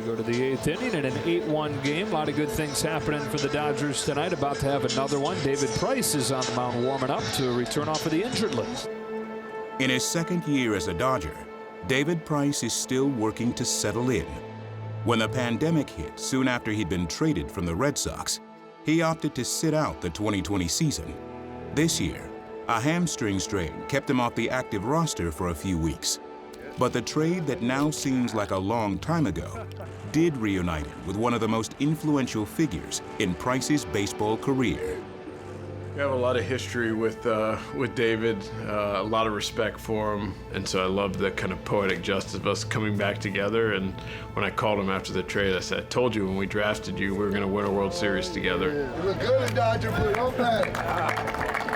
go to the 8th inning in an 8-1 game. A lot of good things happening for the Dodgers tonight. About to have another one. David Price is on the mound warming up to return off of the injured list. In his second year as a Dodger, David Price is still working to settle in. When the pandemic hit soon after he'd been traded from the Red Sox, he opted to sit out the 2020 season. This year, a hamstring strain kept him off the active roster for a few weeks. But the trade that now seems like a long time ago did reunite him with one of the most influential figures in Price's baseball career. We have a lot of history with David, a lot of respect for him, and so I love the kind of poetic justice of us coming back together. And when I called him after the trade, I said, I told you when we drafted you, we were going to win a World Series together. Yeah, you look good in Dodger blue, don't they?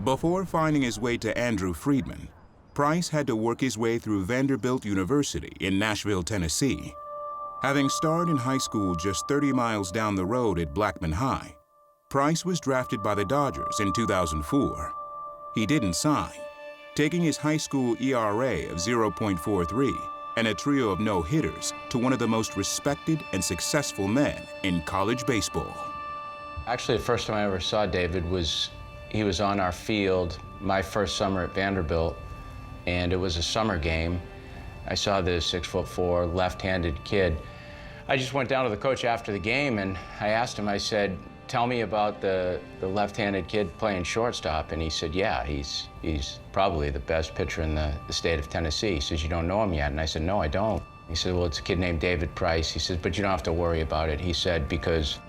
Before finding his way to Andrew Friedman, Price had to work his way through Vanderbilt University in Nashville, Tennessee. Having started in high school just 30 miles down the road at Blackman High, Price was drafted by the Dodgers in 2004. He didn't sign, taking his high school ERA of 0.43 and a trio of no-hitters to one of the most respected and successful men in college baseball. Actually, the first time I ever saw David he was on our field my first summer at Vanderbilt, and it was a summer game. I saw this 6'4", left-handed kid. I just went down to the coach after the game and I asked him, I said, tell me about the left-handed kid playing shortstop. And he said, yeah, he's probably the best pitcher in the state of Tennessee. He says, you don't know him yet? And I said, no, I don't. He said, well, it's a kid named David Price. He says, but you don't have to worry about it. He said, because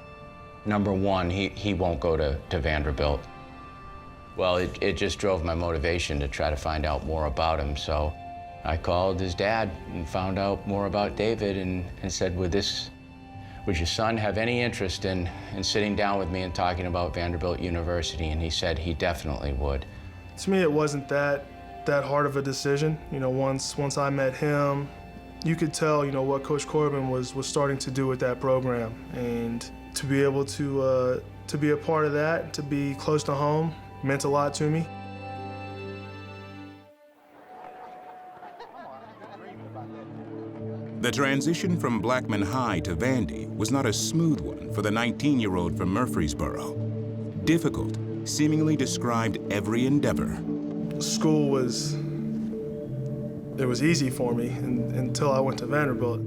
number one, he won't go to Vanderbilt. Well, it just drove my motivation to try to find out more about him. So I called his dad and found out more about David and said, would your son have any interest in sitting down with me and talking about Vanderbilt University? And he said he definitely would. To me, it wasn't that hard of a decision. You know, once I met him, you could tell, you know, what Coach Corbin was starting to do with that program. And to be able to be a part of that, to be close to home, meant a lot to me. The transition from Blackman High to Vandy was not a smooth one for the 19-year-old from Murfreesboro. Difficult seemingly described every endeavor. School was easy for me until I went to Vanderbilt.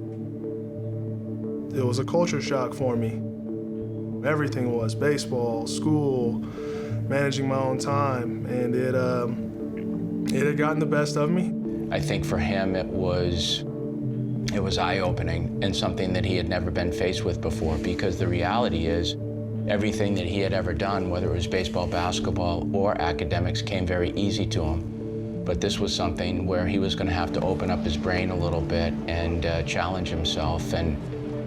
It was a culture shock for me. Everything was baseball, school, managing my own time, and it had gotten the best of me. I think for him it was eye-opening and something that he had never been faced with before, because the reality is everything that he had ever done, whether it was baseball, basketball, or academics, came very easy to him. But this was something where he was going to have to open up his brain a little bit and challenge himself, and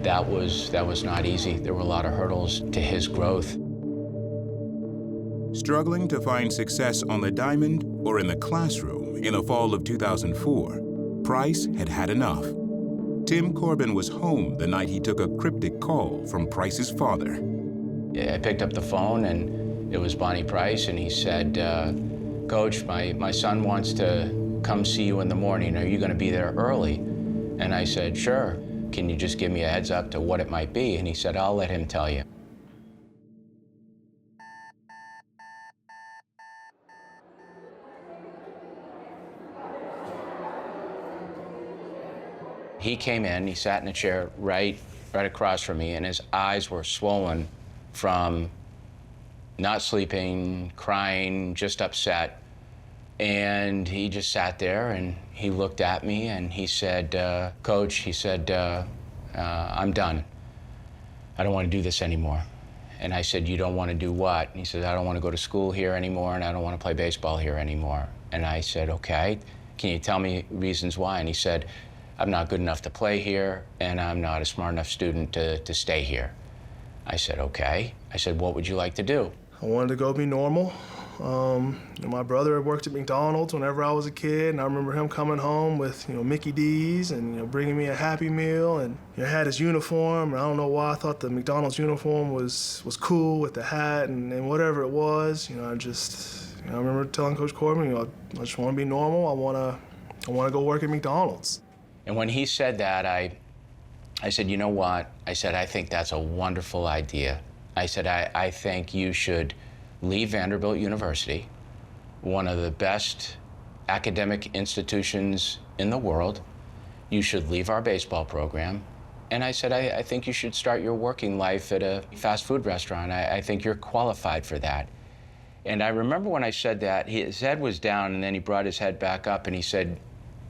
that was not easy. There were a lot of hurdles to his growth. Struggling to find success on the diamond or in the classroom in the fall of 2004, Price had had enough. Tim Corbin was home the night he took a cryptic call from Price's father. I picked up the phone and it was Bonnie Price, and he said, Coach, my son wants to come see you in the morning. Are you going to be there early? And I said, sure. Can you just give me a heads up to what it might be? And he said, I'll let him tell you. He came in, he sat in a chair right across from me, and his eyes were swollen from not sleeping, crying, just upset. And he just sat there and he looked at me and he said, Coach, he said, I'm done. I don't want to do this anymore. And I said, you don't want to do what? And he said, I don't want to go to school here anymore, and I don't want to play baseball here anymore. And I said, okay, can you tell me reasons why? And he said, I'm not good enough to play here, and I'm not a smart enough student to stay here. I said, okay. I said, what would you like to do? I wanted to go be normal. My brother had worked at McDonald's whenever I was a kid, and I remember him coming home with Mickey D's and bringing me a Happy Meal, and had his uniform. And I don't know why I thought the McDonald's uniform was cool with the hat and whatever it was. I remember telling Coach Corbin, I just want to be normal. I want to go work at McDonald's. And when he said that, I said, you know what? I said, I think that's a wonderful idea. I said, I think you should leave Vanderbilt University, one of the best academic institutions in the world. You should leave our baseball program. And I said, I think you should start your working life at a fast food restaurant. I think you're qualified for that. And I remember when I said that, his head was down, and then he brought his head back up and he said,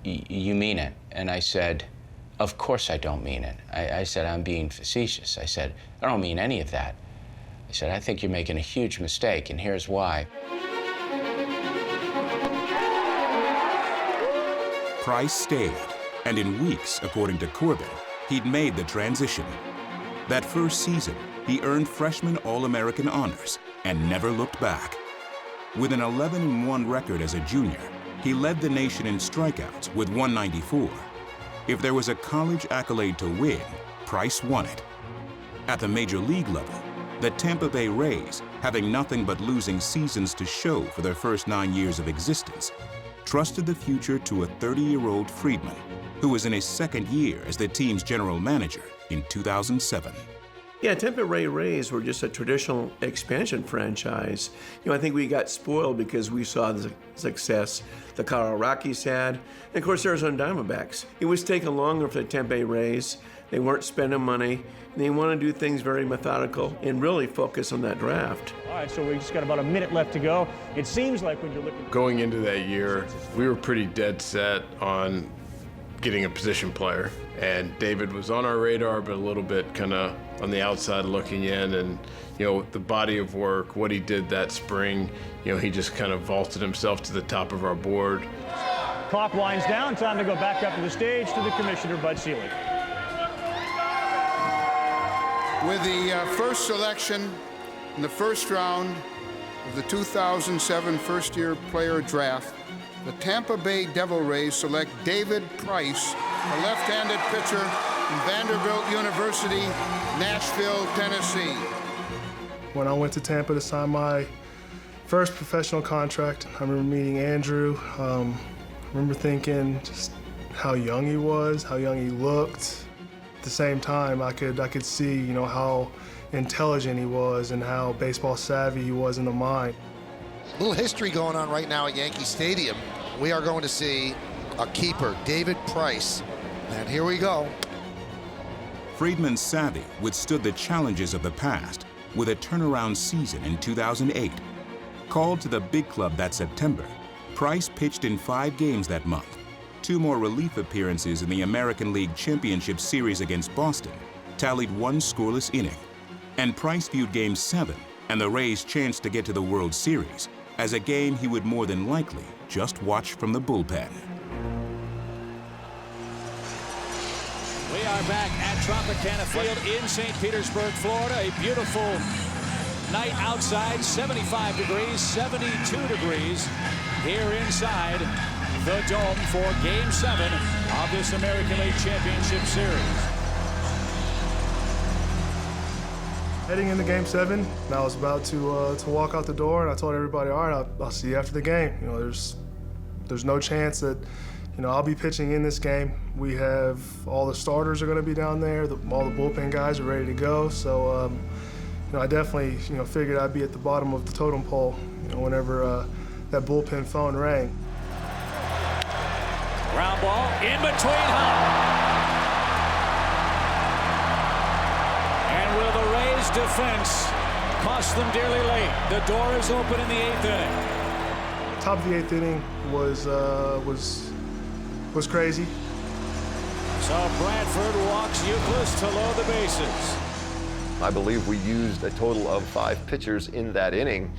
you mean it? And I said, of course I don't mean it. I said, I'm being facetious. I said, I don't mean any of that. I said, I think you're making a huge mistake, and here's why. Price stayed, and in weeks, according to Corbin, he'd made the transition. That first season, he earned freshman All-American honors and never looked back. With an 11-1 record as a junior, he led the nation in strikeouts with 194. If there was a college accolade to win, Price won it. At the major league level, the Tampa Bay Rays, having nothing but losing seasons to show for their first 9 years of existence, trusted the future to a 30-year-old Friedman, who was in his second year as the team's general manager in 2007. Yeah, Tampa Bay Rays were just a traditional expansion franchise. I think we got spoiled because we saw the success the Colorado Rockies had, and of course Arizona Diamondbacks. It was taking longer for the Tampa Bay Rays. They weren't spending money. They want to do things very methodical and really focus on that draft. All right, so we just got about a minute left to go. It seems like when you're looking... Going into that year, we were pretty dead set on getting a position player. And David was on our radar, but a little bit kind of on the outside looking in. And, the body of work, what he did that spring, he just kind of vaulted himself to the top of our board. Clock winds down. Time to go back up to the stage to the commissioner, Bud Selig. With the first selection in the first round of the 2007 first-year player draft, the Tampa Bay Devil Rays select David Price, a left-handed pitcher from Vanderbilt University, Nashville, Tennessee. When I went to Tampa to sign my first professional contract, I remember meeting Andrew. I remember thinking just how young he was, how young he looked. At the same time, I could see, how intelligent he was and how baseball savvy he was in the mind. A little history going on right now at Yankee Stadium. We are going to see a keeper, David Price. And here we go. Friedman's savvy withstood the challenges of the past with a turnaround season in 2008. Called to the big club that September, Price pitched in 5 games that month. 2 more relief appearances in the American League Championship Series against Boston tallied 1 scoreless inning. And Price viewed Game 7 and the Rays' chance to get to the World Series as a game he would more than likely just watch from the bullpen. We are back at Tropicana Field in St. Petersburg, Florida. A beautiful night outside, 75 degrees, 72 degrees here inside the Dome for Game 7 of this American League Championship Series. Heading into Game 7, and I was about to walk out the door, and I told everybody, all right, I'll see you after the game. There's no chance that, I'll be pitching in this game. We have all the starters are going to be down there. All the bullpen guys are ready to go. So, I definitely, figured I'd be at the bottom of the totem pole, whenever that bullpen phone rang. Ground ball in between home. And will the Rays defense cost them dearly late? The door is open in the 8th inning. Top of the 8th inning was crazy. So Bradford walks Euclid to load the bases. I believe we used a total of 5 pitchers in that inning,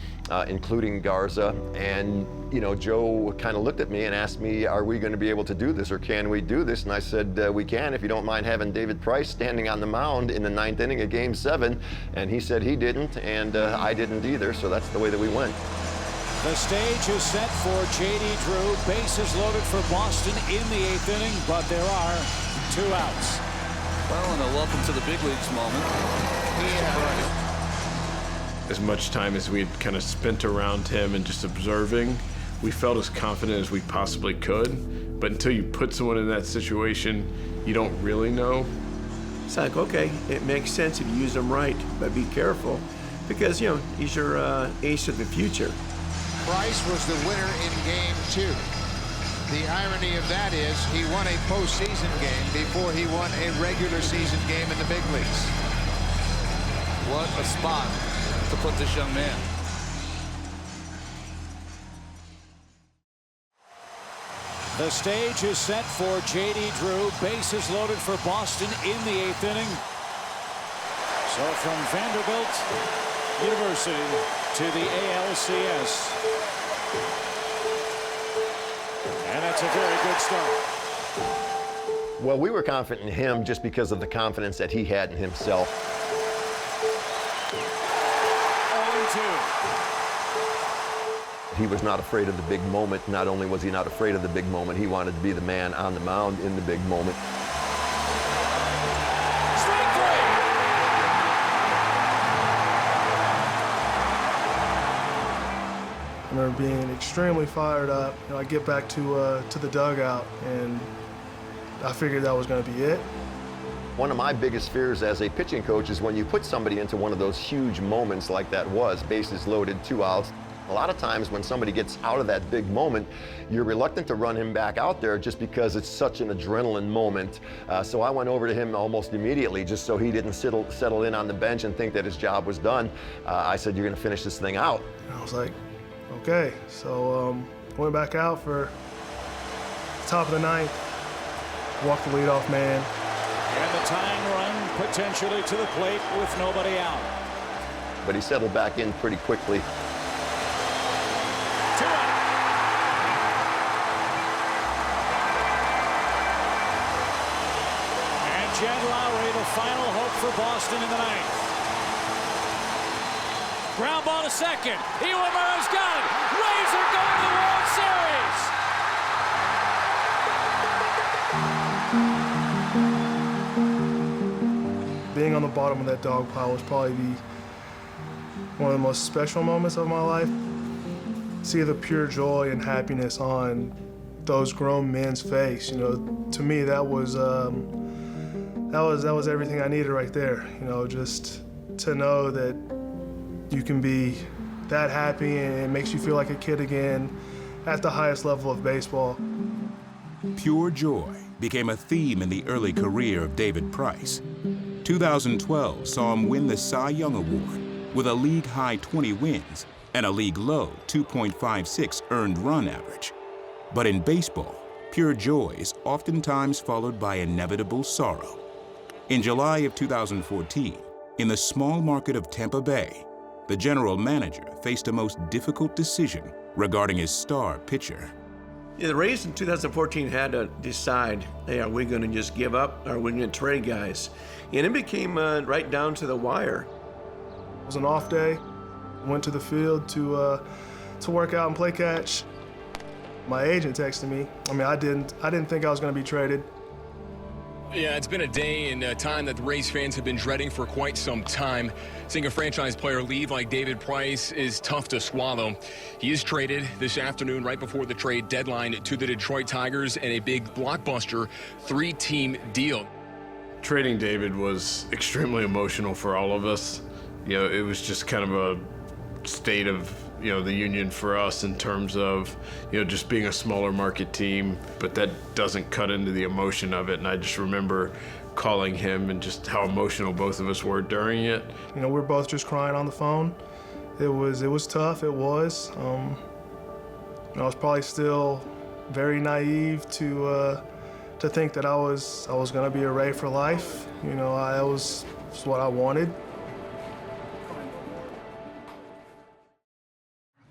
including Garza. And, you know, Joe kind of looked at me and asked me, are we going to be able to do this, or can we do this? And I said, we can, if you don't mind having David Price standing on the mound in the 9th inning of Game 7. And he said he didn't, and I didn't either, so that's the way that we went. The stage is set for J.D. Drew. Bases loaded for Boston in the 8th inning, but there are 2 outs. Well, and a welcome to the big leagues moment. As much time as we'd kind of spent around him and just observing, we felt as confident as we possibly could. But until you put someone in that situation, you don't really know. It's like, okay, it makes sense if you use them right, but be careful because, you know, he's your ace of the future. Price was the winner in Game 2. The irony of that is he won a postseason game before he won a regular season game in the big leagues. What a spot to put this young man. The stage is set for J.D. Drew. Bases loaded for Boston in the 8th inning. So from Vanderbilt University to the ALCS. And that's a very good start. Well, we were confident in him just because of the confidence that he had in himself. 0-2. He was not afraid of the big moment. Not only was he not afraid of the big moment, he wanted to be the man on the mound in the big moment. Strike 3. I remember being extremely fired up. You know, I get back to the dugout, and I figured that was going to be it. One of my biggest fears as a pitching coach is when you put somebody into one of those huge moments like that was, bases loaded, 2 outs. A lot of times when somebody gets out of that big moment, you're reluctant to run him back out there just because it's such an adrenaline moment. So I went over to him almost immediately just so he didn't settle in on the bench and think that his job was done. I said, you're going to finish this thing out. And I was like, okay. So went back out for the top of the 9th, walked the leadoff man. And the tying run potentially to the plate with nobody out. But he settled back in pretty quickly. Jed Lowry, the final hope for Boston in the 9th. Ground ball to second. Iwamoto's got it. Rays are going to the World Series. Being on the bottom of that dog pile was probably one of the most special moments of my life. See the pure joy and happiness on those grown men's face. You know, to me that was everything I needed right there. You know, just to know that you can be that happy and it makes you feel like a kid again at the highest level of baseball. Pure joy became a theme in the early career of David Price. 2012 saw him win the Cy Young Award with a league-high 20 wins and a league-low 2.56 earned run average. But in baseball, pure joy is oftentimes followed by inevitable sorrow. In July of 2014, in the small market of Tampa Bay, the general manager faced a most difficult decision regarding his star pitcher. Yeah, the Rays in 2014 had to decide, hey, are we going to just give up or are we going to trade guys? And it became right down to the wire. It was an off day. Went to the field to work out and play catch. My agent texted me. I mean, I didn't think I was going to be traded. Yeah, it's been a day and a time that the Rays fans have been dreading for quite some time. Seeing a franchise player leave like David Price is tough to swallow. He is traded this afternoon right before the trade deadline to the Detroit Tigers in a big blockbuster 3-team deal. Trading David was extremely emotional for all of us. You know, it was just kind of a state of, you know, the union for us in terms of, you know, just being a smaller market team, but that doesn't cut into the emotion of it. And I just remember calling him and just how emotional both of us were during it. You know, we were both just crying on the phone. It was tough, it was. I was probably still very naive to think that I was gonna be a Ray for life. You know, that was what I wanted.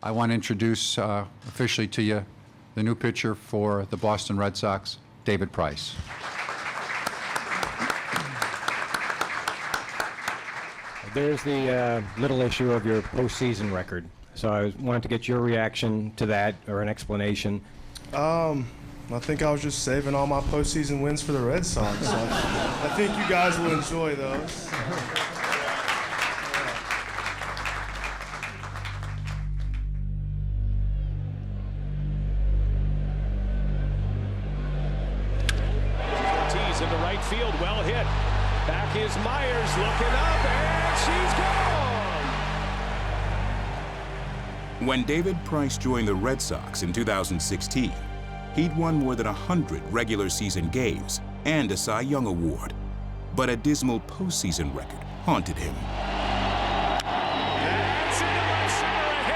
I want to introduce officially to you the new pitcher for the Boston Red Sox, David Price. There's the little issue of your postseason record. So I wanted to get your reaction to that, or an explanation. I think I was just saving all my postseason wins for the Red Sox. So I think you guys will enjoy those. Into right field, well hit. Back is Myers looking up, and she's gone! When David Price joined the Red Sox in 2016, he'd won more than 100 regular season games and a Cy Young Award. But a dismal postseason record haunted him. That's into left center, a hit!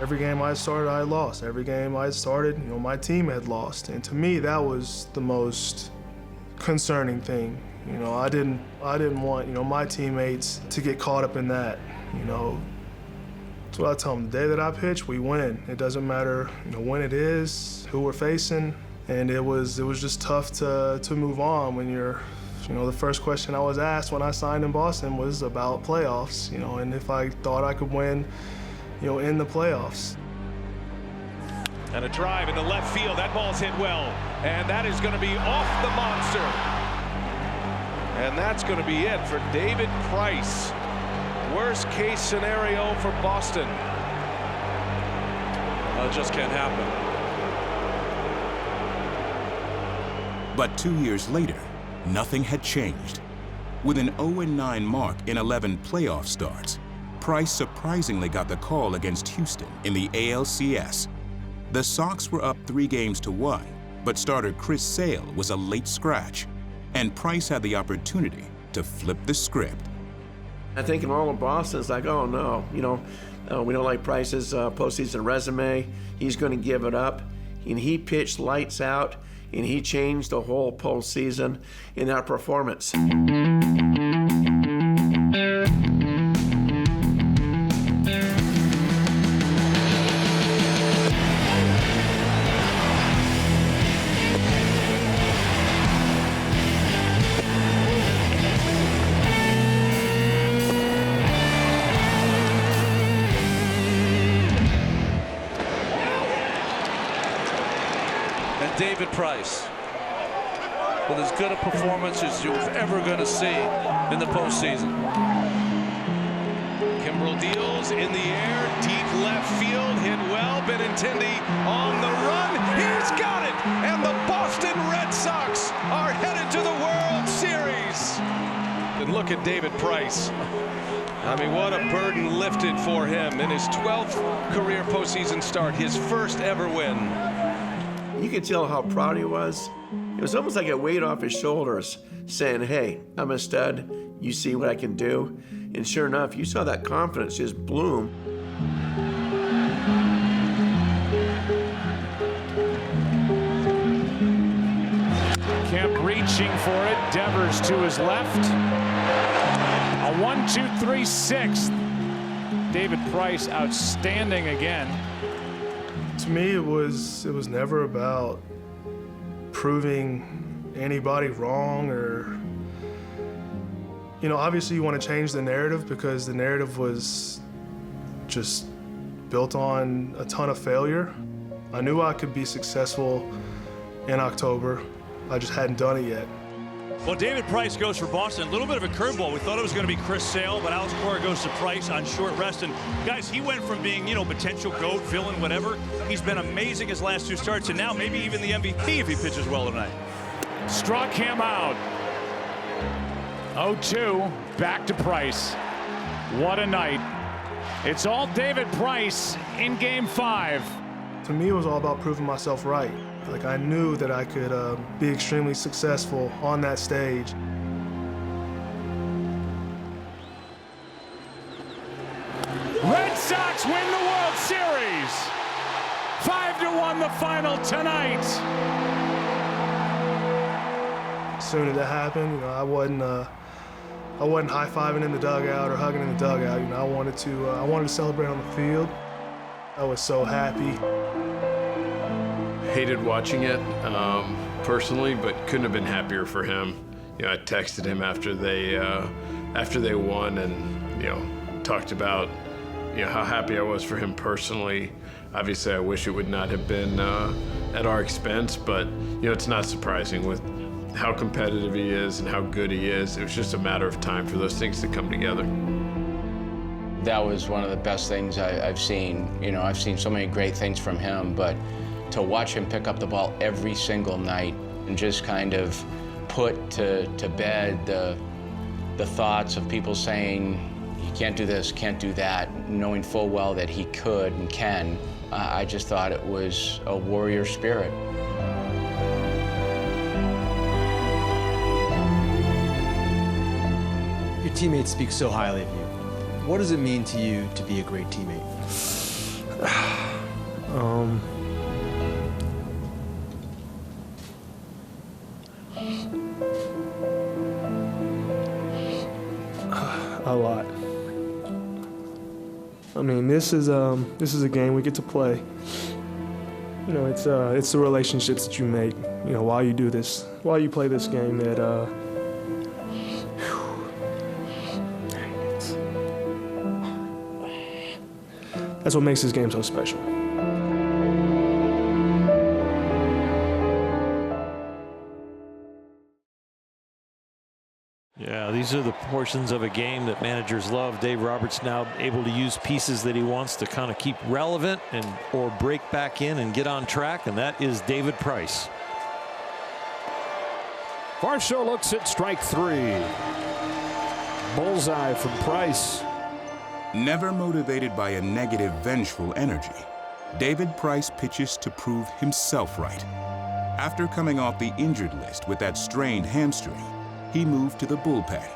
Every game I started, I lost. Every game I started, my team had lost. And to me, that was the most concerning thing. I didn't want, my teammates to get caught up in that. That's what I tell them. The day that I pitch, we win. It doesn't matter, when it is, who we're facing. And it was just tough to move on when you're, the first question I was asked when I signed in Boston was about playoffs, and if I thought I could win, in the playoffs. And a drive in the left field. That ball's hit well. And that is going to be off the monster. And that's going to be it for David Price. Worst case scenario for Boston. It just can't happen. But 2 years later, nothing had changed. With an 0-9 mark in 11 playoff starts, Price surprisingly got the call against Houston in the ALCS. The Sox were up 3-1, but starter Chris Sale was a late scratch, and Price had the opportunity to flip the script. I think in all of Boston, it's like, oh no, we don't like Price's postseason resume. He's going to give it up. And he pitched lights out, and he changed the whole postseason in that performance. David Price, with as good a performance as you're ever going to see in the postseason. Kimbrel deals in the air, deep left field, hit well. Benintendi on the run. He's got it! And the Boston Red Sox are headed to the World Series. And look at David Price. I mean, what a burden lifted for him in his 12th career postseason start, his first ever win. You could tell how proud he was. It was almost like a weight off his shoulders, saying, hey, I'm a stud. You see what I can do. And sure enough, you saw that confidence just bloom. Kemp reaching for it. Devers to his left. A 1-2-3-6. David Price outstanding again. To me, it was never about proving anybody wrong or, obviously you want to change the narrative because the narrative was just built on a ton of failure. I knew I could be successful in October. I just hadn't done it yet. Well, David Price goes for Boston. A little bit of a curveball. We thought it was going to be Chris Sale, but Alex Cora goes to Price on short rest. And guys, he went from being, potential GOAT, villain, whatever. He's been amazing his last two starts, and now maybe even the MVP if he pitches well tonight. Struck him out. 0-2, back to Price. What a night. It's all David Price in Game 5. To me, it was all about proving myself right. Like, I knew that I could be extremely successful on that stage. Red Sox win the World Series. 5-1 the final tonight. As soon as that happened, I I wasn't high-fiving in the dugout or hugging in the dugout. You know, I wanted to celebrate on the field. I was so happy. Hated watching it personally, but couldn't have been happier for him. You know, I texted him after they won, and you know, talked about how happy I was for him personally. Obviously, I wish it would not have been at our expense, but it's not surprising with how competitive he is and how good he is. It was just a matter of time for those things to come together. That was one of the best things I've seen. I've seen so many great things from him, but to watch him pick up the ball every single night and just kind of put to bed the thoughts of people saying, he can't do this, can't do that, knowing full well that he could and can, I just thought it was a warrior spirit. Your teammates speak so highly of you. What does it mean to you to be a great teammate? A lot. I mean, this is a game we get to play. It's the relationships that you make, while you do this, while you play this game that that's what makes this game so special. Yeah, these are the portions of a game that managers love. Dave Roberts now able to use pieces that he wants to kind of keep relevant or break back in and get on track, and that is David Price. Varsho looks at strike three. Bullseye from Price. Never motivated by a negative, vengeful energy, David Price pitches to prove himself right. After coming off the injured list with that strained hamstring, he moved to the bullpen,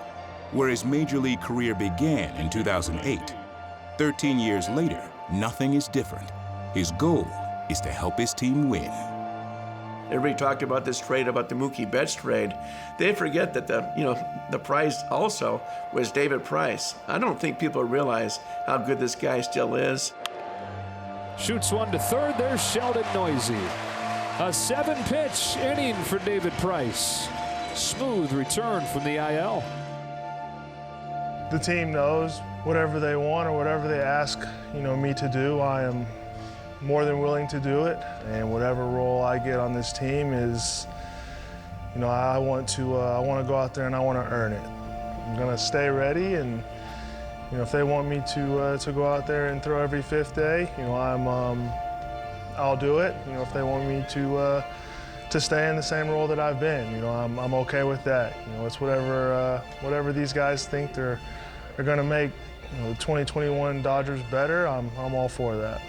where his major league career began in 2008. 13 years later, nothing is different. His goal is to help his team win. Everybody talked about this trade, about the Mookie Betts trade. They forget that the prize also was David Price. I don't think people realize how good this guy still is. Shoots one to third. There's Sheldon Noisy. A 7-pitch inning for David Price. Smooth return from the IL. The team knows whatever they want or whatever they ask, me to do, I am more than willing to do it. And whatever role I get on this team is, I want to go out there and I want to earn it. I'm going to stay ready, and if they want me to go out there and throw every fifth day, I'll do it. If they want me to stay in the same role that I've been, I'm okay with that. It's whatever these guys think they're going to make the 2021 Dodgers better. I'm all for that.